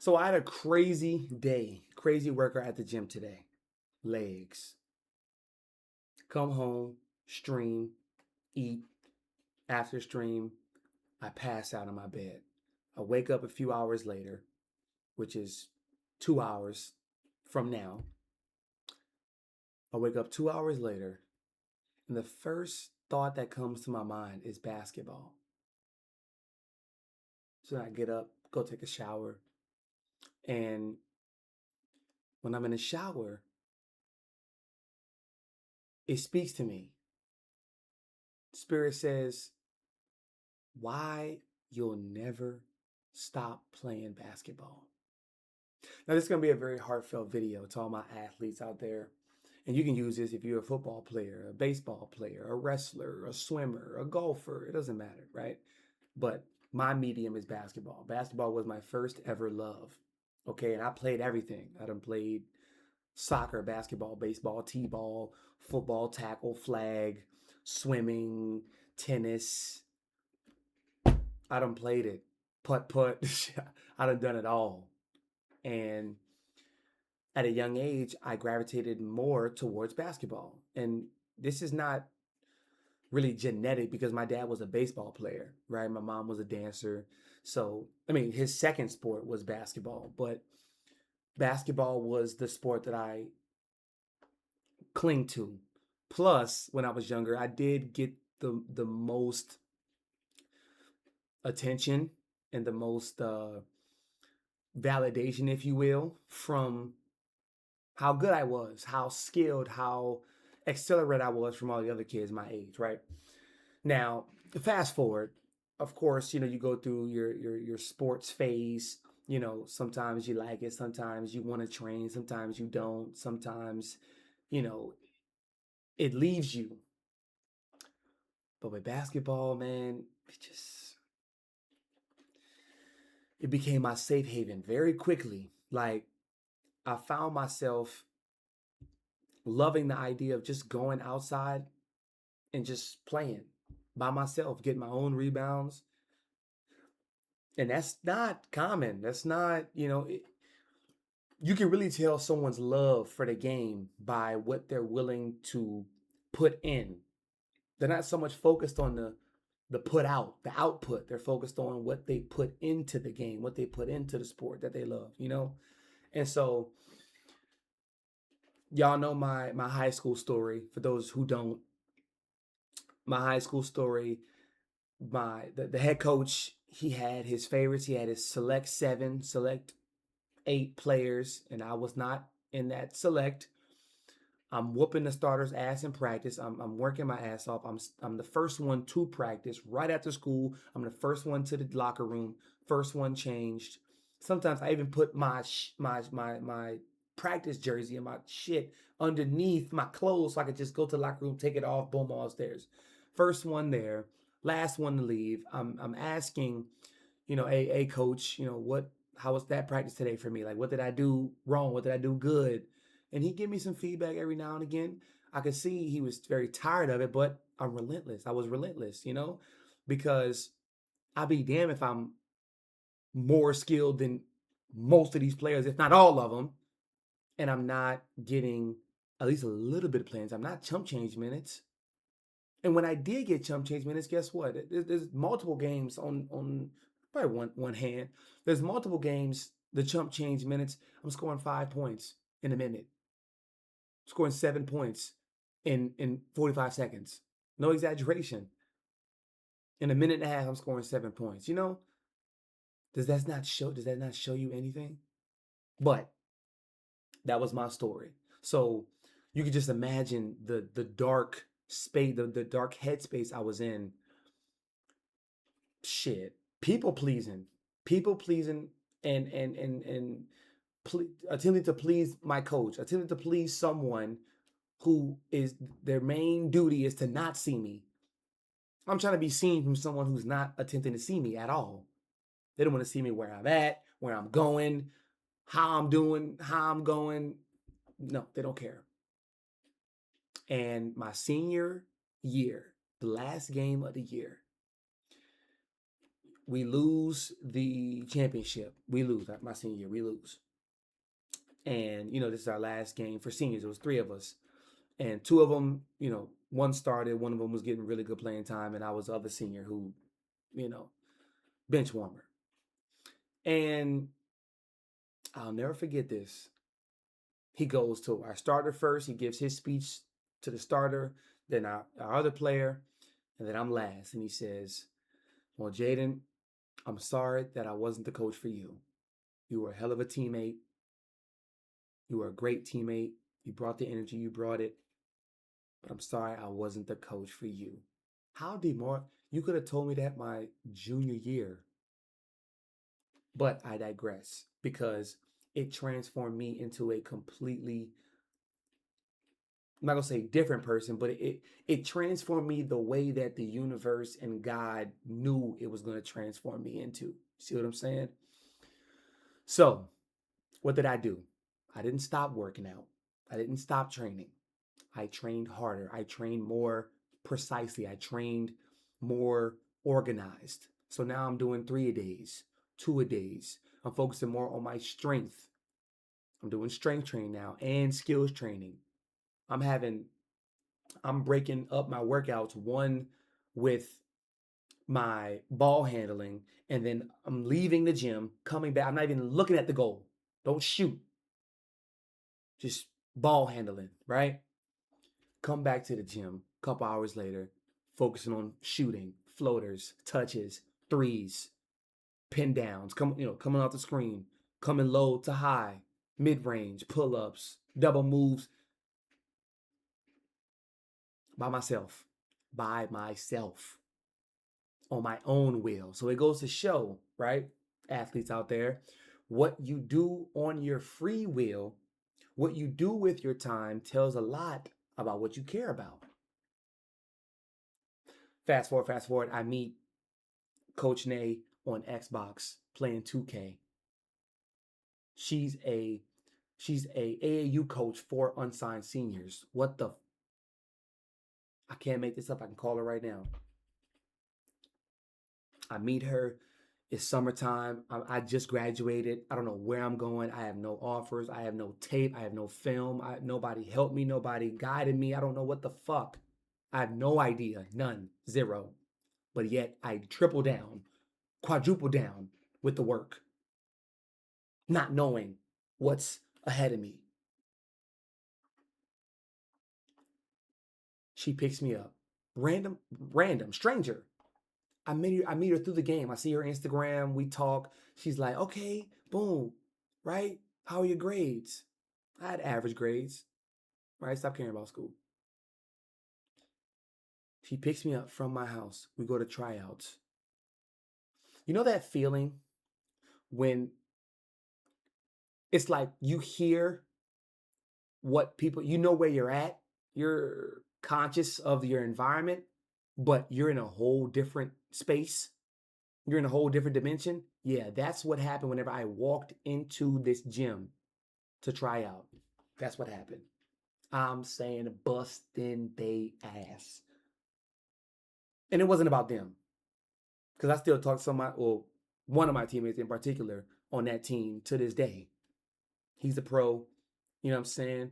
So I had a crazy day, crazy workout at the gym today. Legs. Come home, stream, eat. After stream, I pass out in my bed. I wake up a few hours later, which is 2 hours from now. I wake up 2 hours later, and the first thought that comes to my mind is basketball. So I get up, go take a shower, and when I'm in the shower, it speaks to me. Spirit says, why you'll never stop playing basketball. Now, this is going to be a very heartfelt video to all my athletes out there. And you can use this if you're a football player, a baseball player, a wrestler, a swimmer, a golfer. It doesn't matter, right? But my medium is basketball. Basketball was my first ever love. Okay, and I played everything. I done played soccer, basketball, baseball, t-ball, football, tackle, flag, swimming, tennis. I done played it. Putt. I done it all. And at a young age, I gravitated more towards basketball. And this is not really genetic because my dad was a baseball player, right? My mom was a dancer. So, I mean, his second sport was basketball, but basketball was the sport that I cling to. Plus, when I was younger, I did get the most attention and the most validation, if you will, from how good I was, how skilled, how accelerated I was from all the other kids my age, right? Now, fast forward, of course, you go through your sports phase. Sometimes you like it, sometimes you want to train, sometimes you don't, sometimes, you know, it leaves you. But with basketball, man, it became my safe haven very quickly. Like, I found myself loving the idea of just going outside and just playing by myself, getting my own rebounds. And that's not common. That's not, you can really tell someone's love for the game by what they're willing to put in. They're not so much focused on the put out, the output. They're focused on what they put into the game, what they put into the sport that they love. And so y'all know my high school story. For those who don't, my high school story, the head coach, he had his favorites. He had his select 7, select 8 players, and I was not in that select. I'm whooping the starters' ass in practice. I'm working my ass off. I'm the first one to practice right after school. I'm the first one to the locker room. First one changed. Sometimes I even put my practice jersey and my shit underneath my clothes so I could just go to the locker room, take it off, boom, all upstairs. First one there, last one to leave. I'm asking, hey coach, how was that practice today for me? Like, what did I do wrong? What did I do good? And he give me some feedback every now and again. I could see he was very tired of it, but I'm relentless. I was relentless, because I'll be damned if I'm more skilled than most of these players, if not all of them, and I'm not getting at least a little bit of playing time. I'm not chump change minutes. And when I did get chump change minutes, guess what? There's multiple games on probably one hand. There's multiple games, the chump change minutes. I'm scoring 5 points in a minute. Scoring 7 points in 45 seconds. No exaggeration. In a minute and a half, I'm scoring 7 points. Does that not show you anything? But that was my story. So you could just imagine the dark space, the dark headspace I was in. Shit. People pleasing. And attempting to please my coach, attempting to please someone who is their main duty is to not see me. I'm trying to be seen from someone who's not attempting to see me at all. They don't want to see me where I'm at, where I'm going, how I'm doing, how I'm going. No, they don't care. And my senior year, the last game of the year, we lose the championship. We lose my senior year. We lose, and this is our last game for seniors. It was three of us, and two of them, one started. One of them was getting really good playing time, and I was the other senior who, bench warmer. And I'll never forget this. He goes to our starter first. He gives his speech to the starter, then our other player, and then I'm last. And he says, well, Jaden, I'm sorry that I wasn't the coach for you. You were a hell of a teammate. You were a great teammate. You brought the energy. You brought it. But I'm sorry I wasn't the coach for you. How you could have told me that my junior year. But I digress, because it transformed me into a completely, I'm not going to say different person, but it transformed me the way that the universe and God knew it was going to transform me into. See what I'm saying? So what did I do? I didn't stop working out. I didn't stop training. I trained harder. I trained more precisely. I trained more organized. So now I'm doing 3-a-days, 2-a-days. I'm focusing more on my strength. I'm doing strength training now and skills training. I'm breaking up my workouts, one with my ball handling, and then I'm leaving the gym, coming back. I'm not even looking at the goal. Don't shoot. Just ball handling, right? Come back to the gym a couple hours later, focusing on shooting, floaters, touches, threes, pin downs, coming off the screen, coming low to high, mid-range, pull-ups, double moves, by myself, on my own will. So it goes to show, right, athletes out there, what you do on your free will, what you do with your time tells a lot about what you care about. Fast forward, I meet Coach Nay on Xbox playing 2K. She's a AAU coach for unsigned seniors. I can't make this up. I can call her right now. I meet her. It's summertime. I just graduated. I don't know where I'm going. I have no offers. I have no tape. I have no film. Nobody helped me. Nobody guided me. I don't know what the fuck. I have no idea. None. Zero. But yet I triple down, quadruple down with the work, not knowing what's ahead of me. She picks me up. Random stranger. I meet her through the game. I see her Instagram. We talk. She's like, okay, boom, right? How are your grades? I had average grades, right? Stop caring about school. She picks me up from my house. We go to tryouts. You know that feeling when it's like you hear what people, where you're at, you're conscious of your environment, but you're in a whole different space. You're in a whole different dimension. Yeah, that's what happened whenever I walked into this gym to try out. That's what happened. I'm saying busting they ass. And it wasn't about them. Because I still talk to one of my teammates in particular on that team to this day. He's a pro, you know what I'm saying?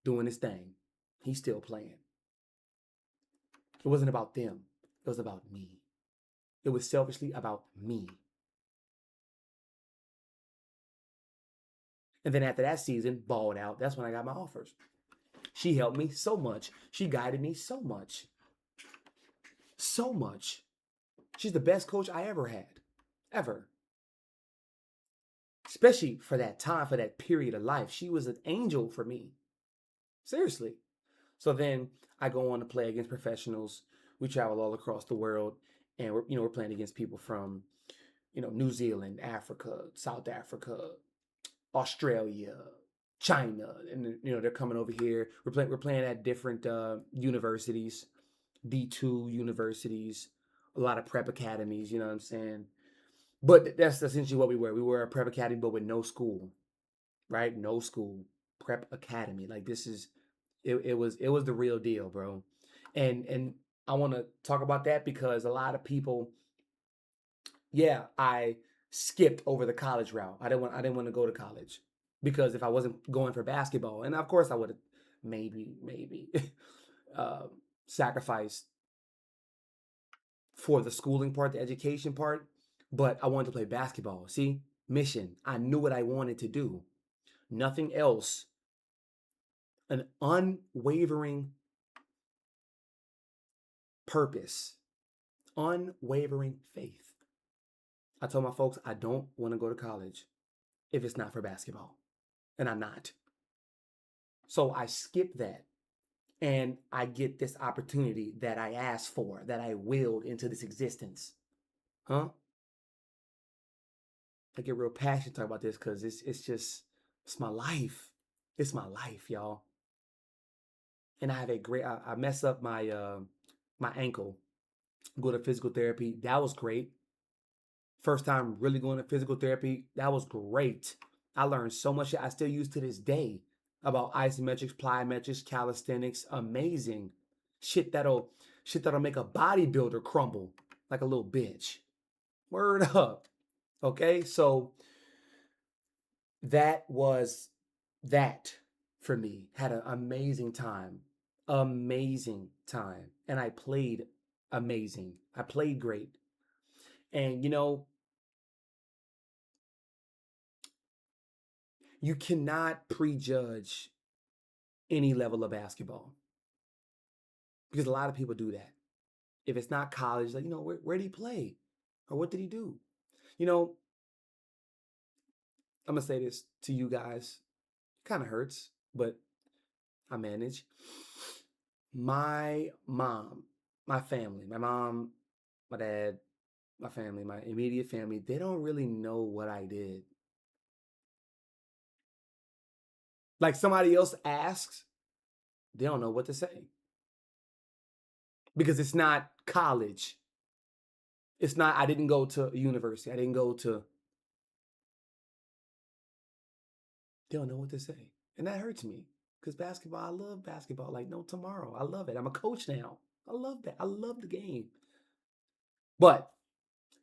Doing his thing. He's still playing. It wasn't about them. It was about me. It was selfishly about me. And then after that season, balled out, that's when I got my offers. She helped me so much. She guided me so much. So much. She's the best coach I ever had. Ever. Especially for that time, for that period of life. She was an angel for me. Seriously. So then I go on to play against professionals. We travel all across the world. And we're playing against people from, New Zealand, Africa, South Africa, Australia, China, and they're coming over here. We're playing at different universities, D2 universities, a lot of prep academies. You know what I'm saying? But that's essentially what we were. We were a prep academy, but with no school, right? No school, prep academy. Like this is, it was the real deal, bro. And I want to talk about that because a lot of people yeah, I skipped over the college route. I didn't want to go to college because if I wasn't going for basketball, and of course I would have maybe uh, sacrificed for the schooling part, the education part, but I wanted to play basketball. See, mission. I knew what I wanted to do. Nothing else. An unwavering purpose, unwavering faith. I told my folks I don't want to go to college if it's not for basketball, and I'm not. So I skip that and I get this opportunity that I asked for, that I willed into this existence. Huh? I get real passionate talking about this because it's just it's my life. It's my life, y'all. And I have a great I mess up my ankle, go to physical therapy. That was great. First time really going to physical therapy. That was great. I learned so much I still use to this day about isometrics, plyometrics, calisthenics. Amazing. Shit that'll shit that'll make a bodybuilder crumble like a little bitch. Word up. Okay? So that was that for me. Had an amazing time. Amazing time. And I played amazing. I played great. And you cannot prejudge any level of basketball because a lot of people do that. If it's not college, like, where did he play? Or what did he do? You know, I'm going to say this to you guys. It kind of hurts, but I manage. My mom, my family, my mom, my dad, my family, my immediate family, they don't really know what I did. Like somebody else asks, they don't know what to say because it's not college. It's not, I didn't go to university. I didn't go to, they don't know what to say. And that hurts me because basketball, I love basketball like no tomorrow. I love it. I'm a coach now. I love that. I love the game. But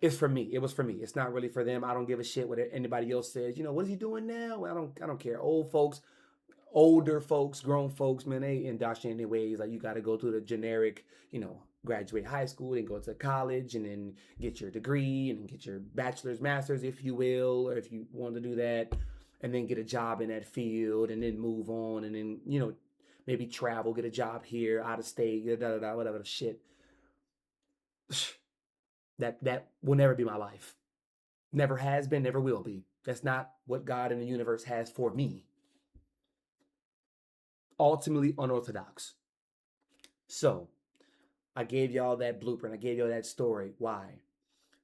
it's for me. It was for me. It's not really for them. I don't give a shit what anybody else says. What is he doing now? I don't care. Older folks, grown folks, man, they indoctrinate their ways. Like you got to go through the generic, graduate high school and go to college and then get your degree and get your bachelor's, master's, if you will, or if you want to do that, and then get a job in that field and then move on and then, maybe travel, get a job here, out of state, whatever the shit. That will never be my life. Never has been, never will be. That's not what God in the universe has for me. Ultimately unorthodox. So I gave y'all that blueprint. I gave y'all that story. Why?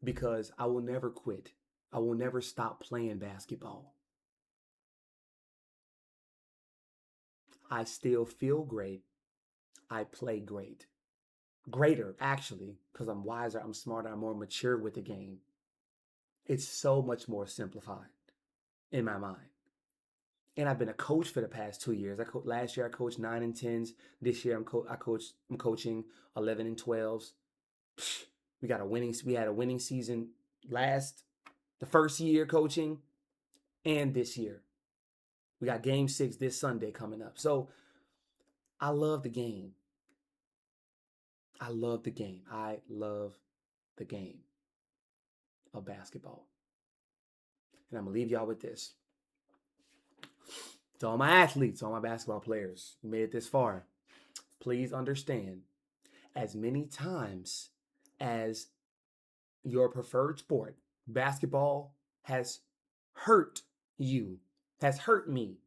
Because I will never quit. I will never stop playing basketball. I still feel great. I play great. Greater, actually, because I'm wiser, I'm smarter, I'm more mature with the game. It's so much more simplified in my mind. And I've been a coach for the past 2 years. Last year I coached 9 and 10s. This year I'm coaching 11 and 12s. We had a winning season the first year coaching, and this year. We got game 6 this Sunday coming up. So I love the game. I love the game. I love the game of basketball. And I'm gonna leave y'all with this. To all my athletes, all my basketball players who made it this far, please understand, as many times as your preferred sport, basketball, has hurt you, has hurt me,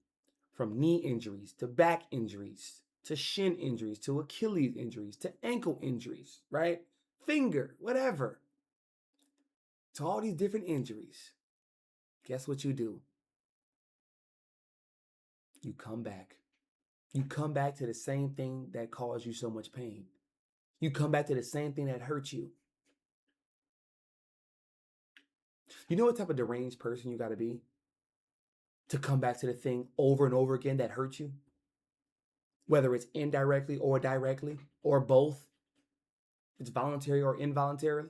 from knee injuries to back injuries to shin injuries to Achilles injuries to ankle injuries, right? Finger, whatever. To all these different injuries, guess what you do? You come back. You come back to the same thing that caused you so much pain. You come back to the same thing that hurt you. You know what type of deranged person you got to be to come back to the thing over and over again that hurt you? Whether it's indirectly or directly or both, it's voluntary or involuntary.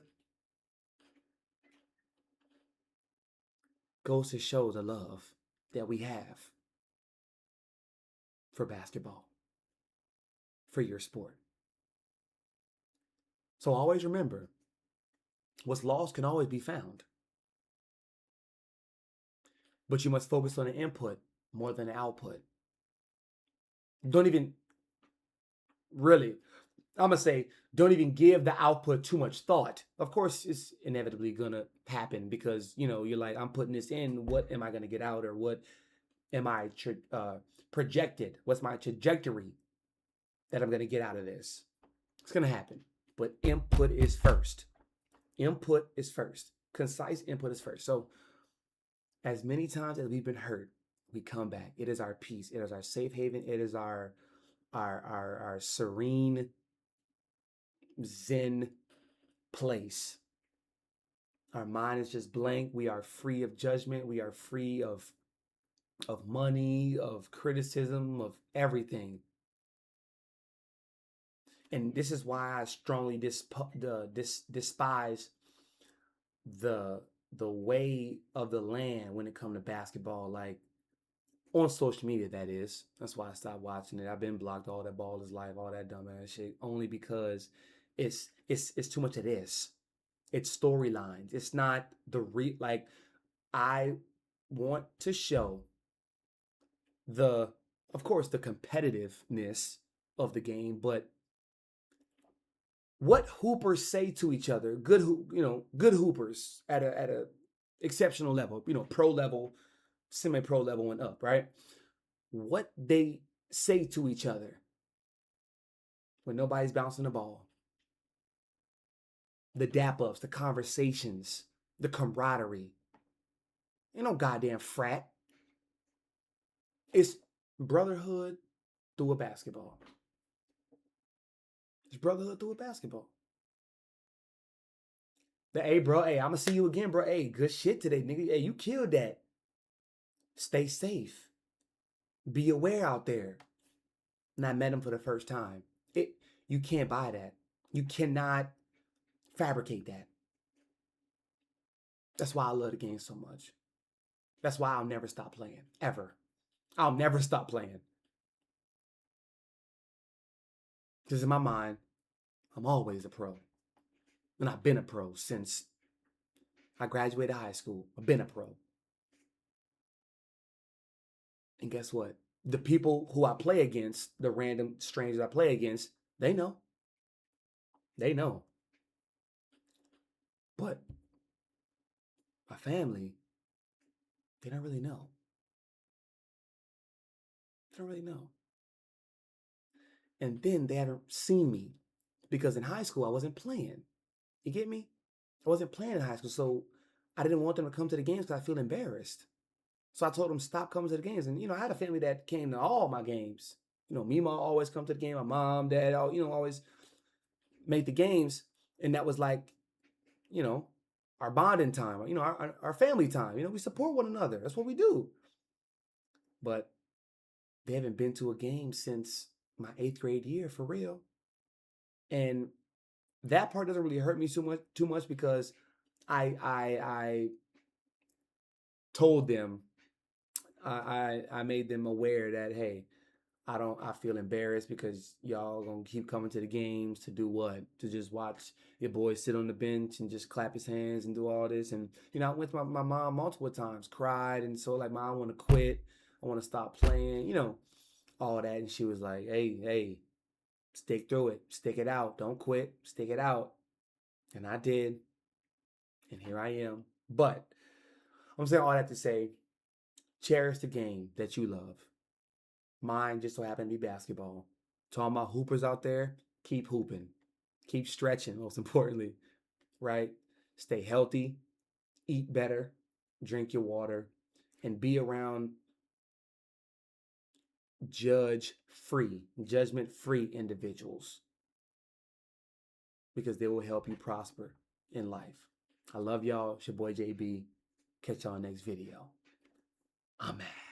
goes to show the love that we have for basketball, for your sport. So always remember, what's lost can always be found. But you must focus on the input more than the output. Don't even really, I'm going to say, don't even give the output too much thought. Of course, it's inevitably going to happen because, you're like, I'm putting this in. What am I going to get out? Or what am I projected? What's my trajectory that I'm going to get out of this? It's going to happen. But input is first. Input is first. Concise input is first. So as many times as we've been hurt, we come back. It is our peace. It is our safe haven. It is our serene Zen place. Our mind is just blank. We are free of judgment. We are free of money, of criticism, of everything. And this is why I strongly despise the way of the land when it comes to basketball, like on social media, that is. That's why I stopped watching it. I've been blocked. All that ball is life, all that dumbass shit, only because it's too much of this. It's storylines. It's not like I want to show of course, the competitiveness of the game, but what hoopers say to each other, good hoopers at a exceptional level, pro level, semi-pro level and up, right? What they say to each other when nobody's bouncing the ball. The dap-ups, the conversations, the camaraderie. Ain't no goddamn frat. It's brotherhood through a basketball. It's brotherhood through a basketball. Hey, bro, hey, I'm going to see you again, bro. Hey, good shit today, nigga. Hey, you killed that. Stay safe. Be aware out there. And I met him for the first time. You can't buy that. You cannot fabricate that. That's why I love the game so much. That's why I'll never stop playing, ever. I'll never stop playing. Because in my mind, I'm always a pro. And I've been a pro since I graduated high school. I've been a pro. And guess what? The people who I play against, the random strangers I play against, they know. They know. But my family, they don't really know. They don't really know. And then they haven't seen me because in high school, I wasn't playing. You get me? I wasn't playing in high school, so I didn't want them to come to the games because I feel embarrassed. So I told them, stop coming to the games. And, I had a family that came to all my games. Mima always come to the game. My mom, dad, always made the games. And that was like, our bonding time, our family time. We support one another. That's what we do. But they haven't been to a game since my 8th grade year, for real. And that part doesn't really hurt me too much because I told them, I made them aware that, hey, I feel embarrassed because y'all gonna keep coming to the games to do what? To just watch your boy sit on the bench and just clap his hands and do all this. And, I went to my mom multiple times, cried. And so like, Mom, I want to quit. I want to stop playing, all that. And she was like, hey, stick through it. Stick it out. Don't quit. Stick it out. And I did. And here I am. But I'm saying all that to say, cherish the game that you love. Mine just so happened to be basketball. To all my hoopers out there, keep hooping. Keep stretching, most importantly, right? Stay healthy, eat better, drink your water, and be around judgment-free individuals because they will help you prosper in life. I love y'all. It's your boy JB. Catch y'all next video. Amen.